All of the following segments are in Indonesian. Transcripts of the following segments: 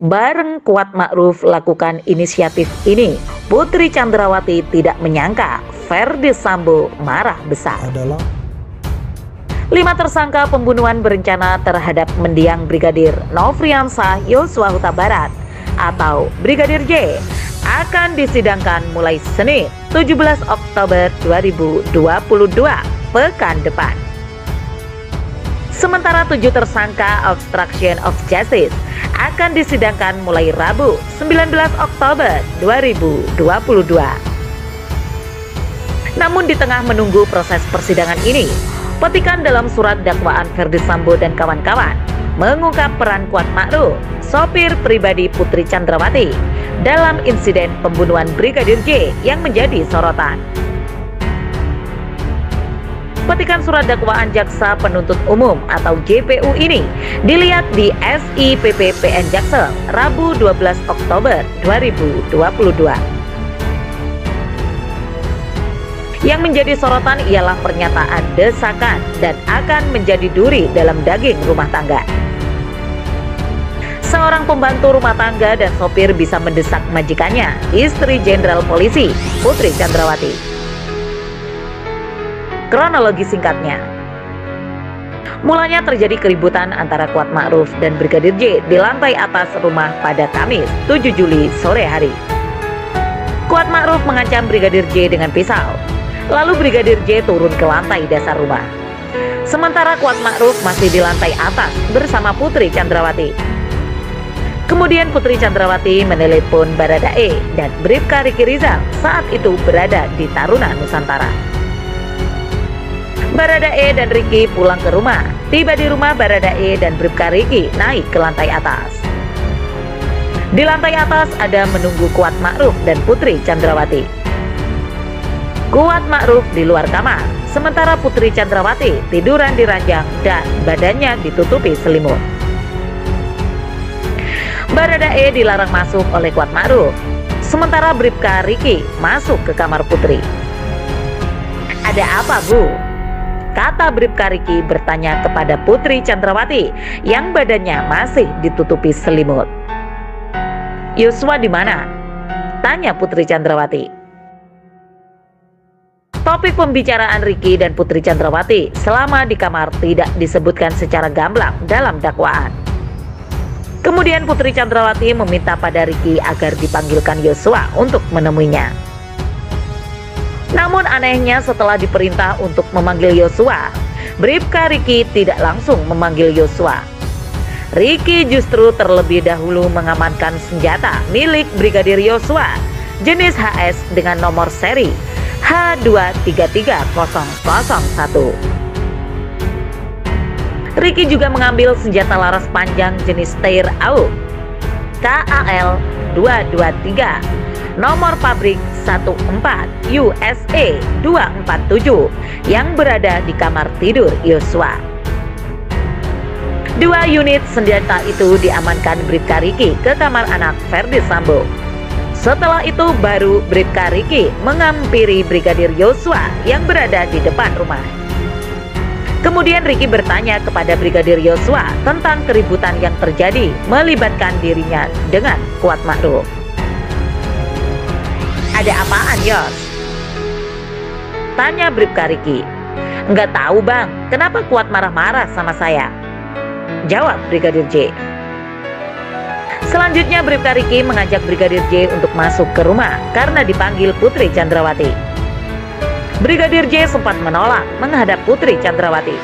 Bareng Kuat Ma'ruf lakukan inisiatif ini, Putri Chandrawati tidak menyangka Ferdy Sambo marah besar. 5 tersangka pembunuhan berencana terhadap mendiang Brigadir Nofriansah Yosua Huta Barat atau Brigadir J akan disidangkan mulai Senin 17 Oktober 2022 pekan depan. Sementara 7 tersangka obstruction of justice akan disidangkan mulai Rabu 19 Oktober 2022. Namun di tengah menunggu proses persidangan ini, petikan dalam surat dakwaan Ferdy Sambo dan kawan-kawan mengungkap peran Kuat Ma'ruf, sopir pribadi Putri Chandrawati, dalam insiden pembunuhan Brigadir J yang menjadi sorotan. Petikan surat dakwaan Jaksa Penuntut Umum atau JPU ini dilihat di SIPP PN Jaksel Rabu 12 Oktober 2022. Yang menjadi sorotan ialah pernyataan desakan dan akan menjadi duri dalam daging rumah tangga. Seorang pembantu rumah tangga dan sopir bisa mendesak majikannya, istri Jenderal Polisi Putri Chandrawati. Kronologi singkatnya, mulanya terjadi keributan antara Kuat Ma'ruf dan Brigadir J di lantai atas rumah pada Kamis 7 Juli sore hari. Kuat Ma'ruf mengancam Brigadir J dengan pisau, lalu Brigadir J turun ke lantai dasar rumah. Sementara Kuat Ma'ruf masih di lantai atas bersama Putri Chandrawati. Kemudian Putri Chandrawati menelepon Baradae dan Bribka Riki Rizal saat itu berada di Taruna Nusantara. Baradae dan Riki pulang ke rumah. Tiba di rumah, Baradae dan Bribka Riki naik ke lantai atas. Di lantai atas ada menunggu Kuat Ma'ruf dan Putri Chandrawati. Kuat Ma'ruf di luar kamar, sementara Putri Chandrawati tiduran di ranjang dan badannya ditutupi selimut. Baradae dilarang masuk oleh Kuat Ma'ruf, sementara Bribka Riki masuk ke kamar Putri. "Ada apa, Bu?" kata Bribka Riki bertanya kepada Putri Chandrawati yang badannya masih ditutupi selimut. "Yosua di mana?" tanya Putri Chandrawati. Topik pembicaraan Riki dan Putri Chandrawati selama di kamar tidak disebutkan secara gamblang dalam dakwaan. Kemudian Putri Chandrawati meminta pada Riki agar dipanggilkan Yosua untuk menemuinya. Namun anehnya setelah diperintah untuk memanggil Yosua, Bribka Riki tidak langsung memanggil Yosua. Riki justru terlebih dahulu mengamankan senjata milik Brigadir Yosua jenis HS dengan nomor seri H233001. Riki juga mengambil senjata laras panjang jenis Steyr AUG KAL 223 nomor pabrik 14 USA 247 yang berada di kamar tidur Yosua. 2 unit senjata itu diamankan Bribka Riki ke kamar anak Ferdy Sambo. Setelah itu baru Bribka Riki menghampiri Brigadir Yosua yang berada di depan rumah. Kemudian Riki bertanya kepada Brigadir Yosua tentang keributan yang terjadi melibatkan dirinya dengan Kuat Ma'ruf. "Ada apaan, Yos?" tanya Bribka Riki. "Nggak tahu, Bang, kenapa Kuat marah-marah sama saya?" jawab Brigadir J. Selanjutnya Bribka Riki mengajak Brigadir J untuk masuk ke rumah karena dipanggil Putri Chandrawati. Brigadir J sempat menolak menghadap Putri Chandrawati.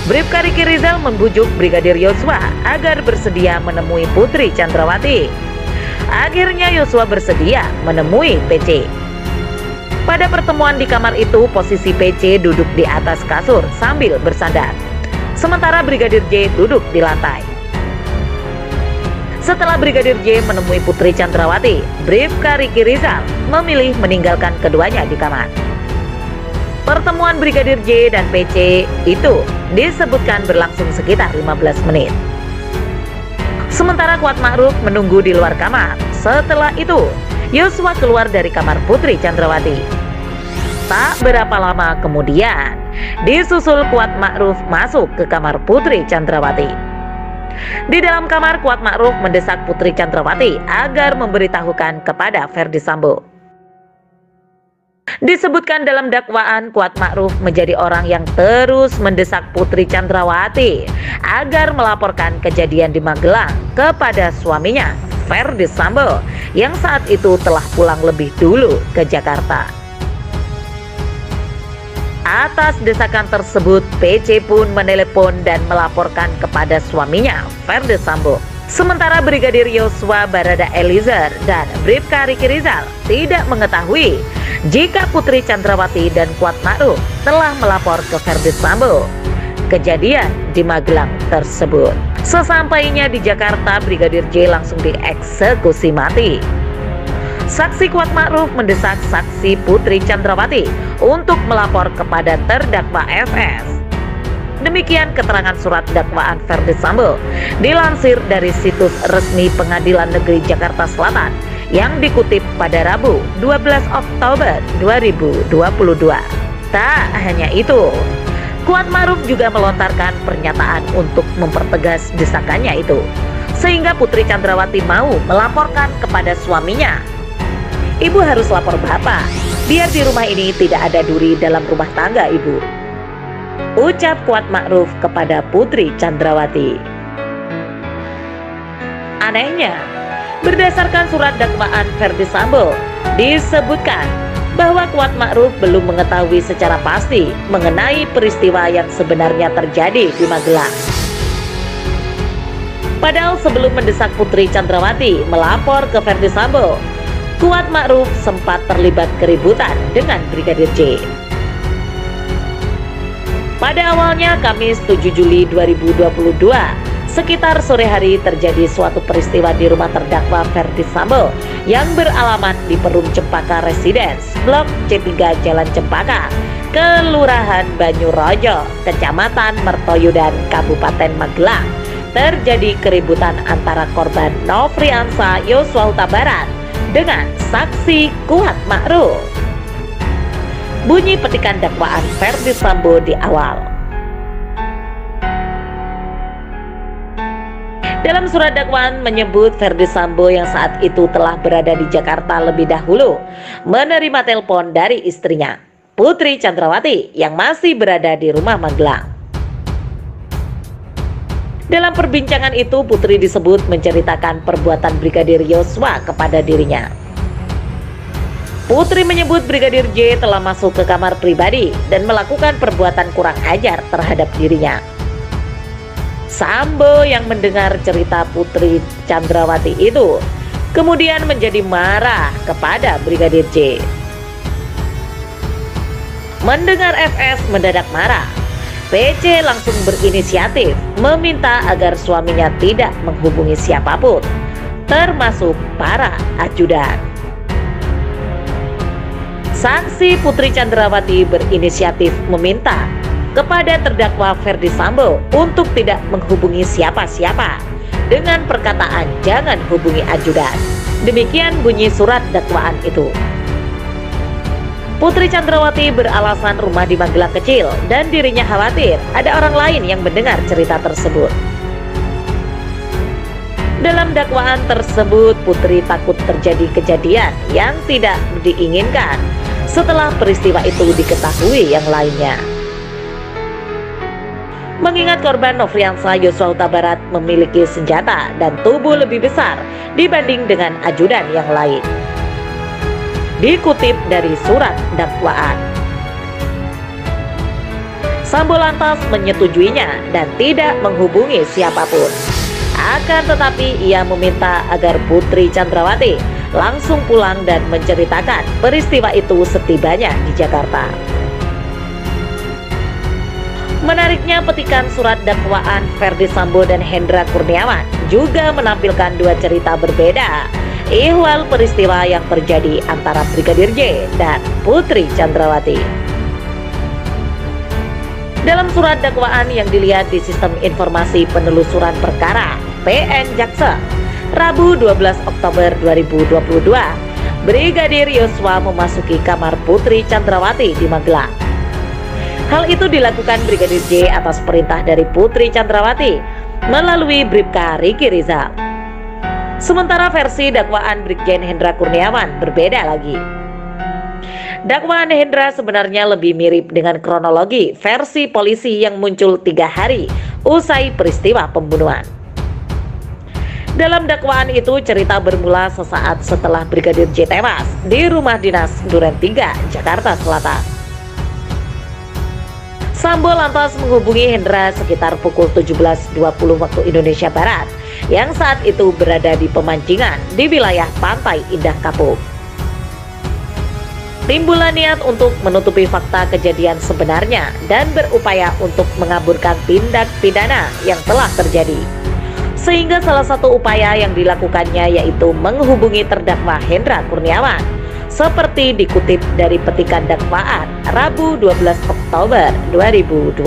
Bribka Riki Rizal membujuk Brigadir Yosua agar bersedia menemui Putri Chandrawati. Akhirnya Yosua bersedia menemui PC. Pada pertemuan di kamar itu, posisi PC duduk di atas kasur sambil bersandar, sementara Brigadir J duduk di lantai. Setelah Brigadir J menemui Putri Chandrawati, Bribka Riki Rizal memilih meninggalkan keduanya di kamar. Pertemuan Brigadir J dan PC itu disebutkan berlangsung sekitar 15 menit. Sementara Kuat Ma'ruf menunggu di luar kamar. Setelah itu, Yosua keluar dari kamar Putri Chandrawati. Tak berapa lama kemudian, disusul Kuat Ma'ruf masuk ke kamar Putri Chandrawati. Di dalam kamar, Kuat Ma'ruf mendesak Putri Chandrawati agar memberitahukan kepada Ferdy Sambo. Disebutkan dalam dakwaan, Kuat Ma'ruf menjadi orang yang terus mendesak Putri Chandrawati agar melaporkan kejadian di Magelang kepada suaminya, Ferdy Sambo, yang saat itu telah pulang lebih dulu ke Jakarta. Atas desakan tersebut, PC pun menelepon dan melaporkan kepada suaminya, Ferdy Sambo. Sementara Brigadir Yosua Barada Eliezer dan Bribka Riki Rizal tidak mengetahui jika Putri Chandrawati dan Kuat Ma'ruf telah melapor ke Ferdy Sambo kejadian di Magelang tersebut. Sesampainya di Jakarta, Brigadir J langsung dieksekusi mati. Saksi Kuat Ma'ruf mendesak saksi Putri Chandrawati untuk melapor kepada terdakwa FS. Demikian keterangan surat dakwaan Ferdy Sambo dilansir dari situs resmi Pengadilan Negeri Jakarta Selatan yang dikutip pada Rabu 12 Oktober 2022. Tak hanya itu, Kuat Ma'ruf juga melontarkan pernyataan untuk mempertegas desakannya itu, sehingga Putri Chandrawati mau melaporkan kepada suaminya. Ibu harus lapor Bapak, biar di rumah ini tidak ada duri dalam rumah tangga Ibu, ucap Kuat Ma'ruf kepada Putri Chandrawati. Anehnya, berdasarkan surat dakwaan Ferdy Sambo, disebutkan bahwa Kuat Ma'ruf belum mengetahui secara pasti mengenai peristiwa yang sebenarnya terjadi di Magelang. Padahal sebelum mendesak Putri Chandrawati melapor ke Ferdy Sambo, Kuat Ma'ruf sempat terlibat keributan dengan Brigadir J. Pada awalnya Kamis 7 Juli 2022, sekitar sore hari terjadi suatu peristiwa di rumah terdakwa Ferdy Sambo yang beralamat di Perum Cempaka Residence, Blok C3 Jalan Cempaka, Kelurahan Banyurojo, Kecamatan Mertoyudan, Kabupaten Magelang. Terjadi keributan antara korban Nofriansah Yosua Huta Barat dengan saksi Kuat Ma'ruf. Bunyi petikan dakwaan Ferdy Sambo di awal. Dalam surat dakwaan menyebut Ferdy Sambo yang saat itu telah berada di Jakarta lebih dahulu menerima telepon dari istrinya, Putri Chandrawati, yang masih berada di rumah Magelang. Dalam perbincangan itu, Putri disebut menceritakan perbuatan Brigadir Yosua kepada dirinya. Putri menyebut Brigadir J telah masuk ke kamar pribadi dan melakukan perbuatan kurang ajar terhadap dirinya. Sambo yang mendengar cerita Putri Chandrawati itu kemudian menjadi marah kepada Brigadir J. Mendengar FS mendadak marah, PC langsung berinisiatif meminta agar suaminya tidak menghubungi siapapun, termasuk para ajudan. Saksi Putri Chandrawati berinisiatif meminta kepada terdakwa Ferdy Sambo untuk tidak menghubungi siapa-siapa dengan perkataan jangan hubungi ajudan. Demikian bunyi surat dakwaan itu. Putri Chandrawati beralasan rumah di Magelang kecil dan dirinya khawatir ada orang lain yang mendengar cerita tersebut. Dalam dakwaan tersebut, Putri takut terjadi kejadian yang tidak diinginkan setelah peristiwa itu diketahui yang lainnya. Mengingat korban Nofriansah Yosua Huta Barat memiliki senjata dan tubuh lebih besar dibanding dengan ajudan yang lain. Dikutip dari surat dakwaan, Sambo lantas menyetujuinya dan tidak menghubungi siapapun. Akan tetapi ia meminta agar Putri Chandrawati langsung pulang dan menceritakan peristiwa itu setibanya di Jakarta. Menariknya, petikan surat dakwaan Ferdy Sambo dan Hendra Kurniawan juga menampilkan dua cerita berbeda ihwal peristiwa yang terjadi antara Brigadir J dan Putri Chandrawati. Dalam surat dakwaan yang dilihat di Sistem Informasi Penelusuran Perkara PN Jaksa, Rabu 12 Oktober 2022, Brigadir Yosua memasuki kamar Putri Chandrawati di Magelang. Hal itu dilakukan Brigadir J atas perintah dari Putri Chandrawati melalui Bribka Riki Rizal. Sementara versi dakwaan Brigjen Hendra Kurniawan berbeda lagi. Dakwaan Hendra sebenarnya lebih mirip dengan kronologi versi polisi yang muncul 3 hari usai peristiwa pembunuhan. Dalam dakwaan itu, cerita bermula sesaat setelah Brigadir J tewas di rumah dinas Duren 3, Jakarta Selatan. Sambo lantas menghubungi Hendra sekitar pukul 17.20 waktu Indonesia Barat yang saat itu berada di pemancingan di wilayah Pantai Indah Kapuk. Timbullah niat untuk menutupi fakta kejadian sebenarnya dan berupaya untuk mengaburkan tindak pidana yang telah terjadi. Sehingga salah satu upaya yang dilakukannya yaitu menghubungi terdakwa Hendra Kurniawan, seperti dikutip dari petikan dakwaan Rabu 12 Oktober 2022.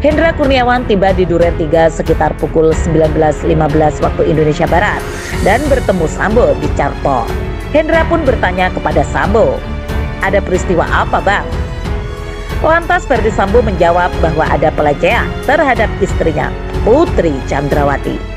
Hendra Kurniawan tiba di Duren 3 sekitar pukul 19.15 waktu Indonesia Barat dan bertemu Sambo di Charpot. Hendra pun bertanya kepada Sambo, "Ada peristiwa apa, Bang?" Lantas Ferdi Sambo menjawab bahwa ada pelecehan terhadap istrinya, Putri Chandrawati.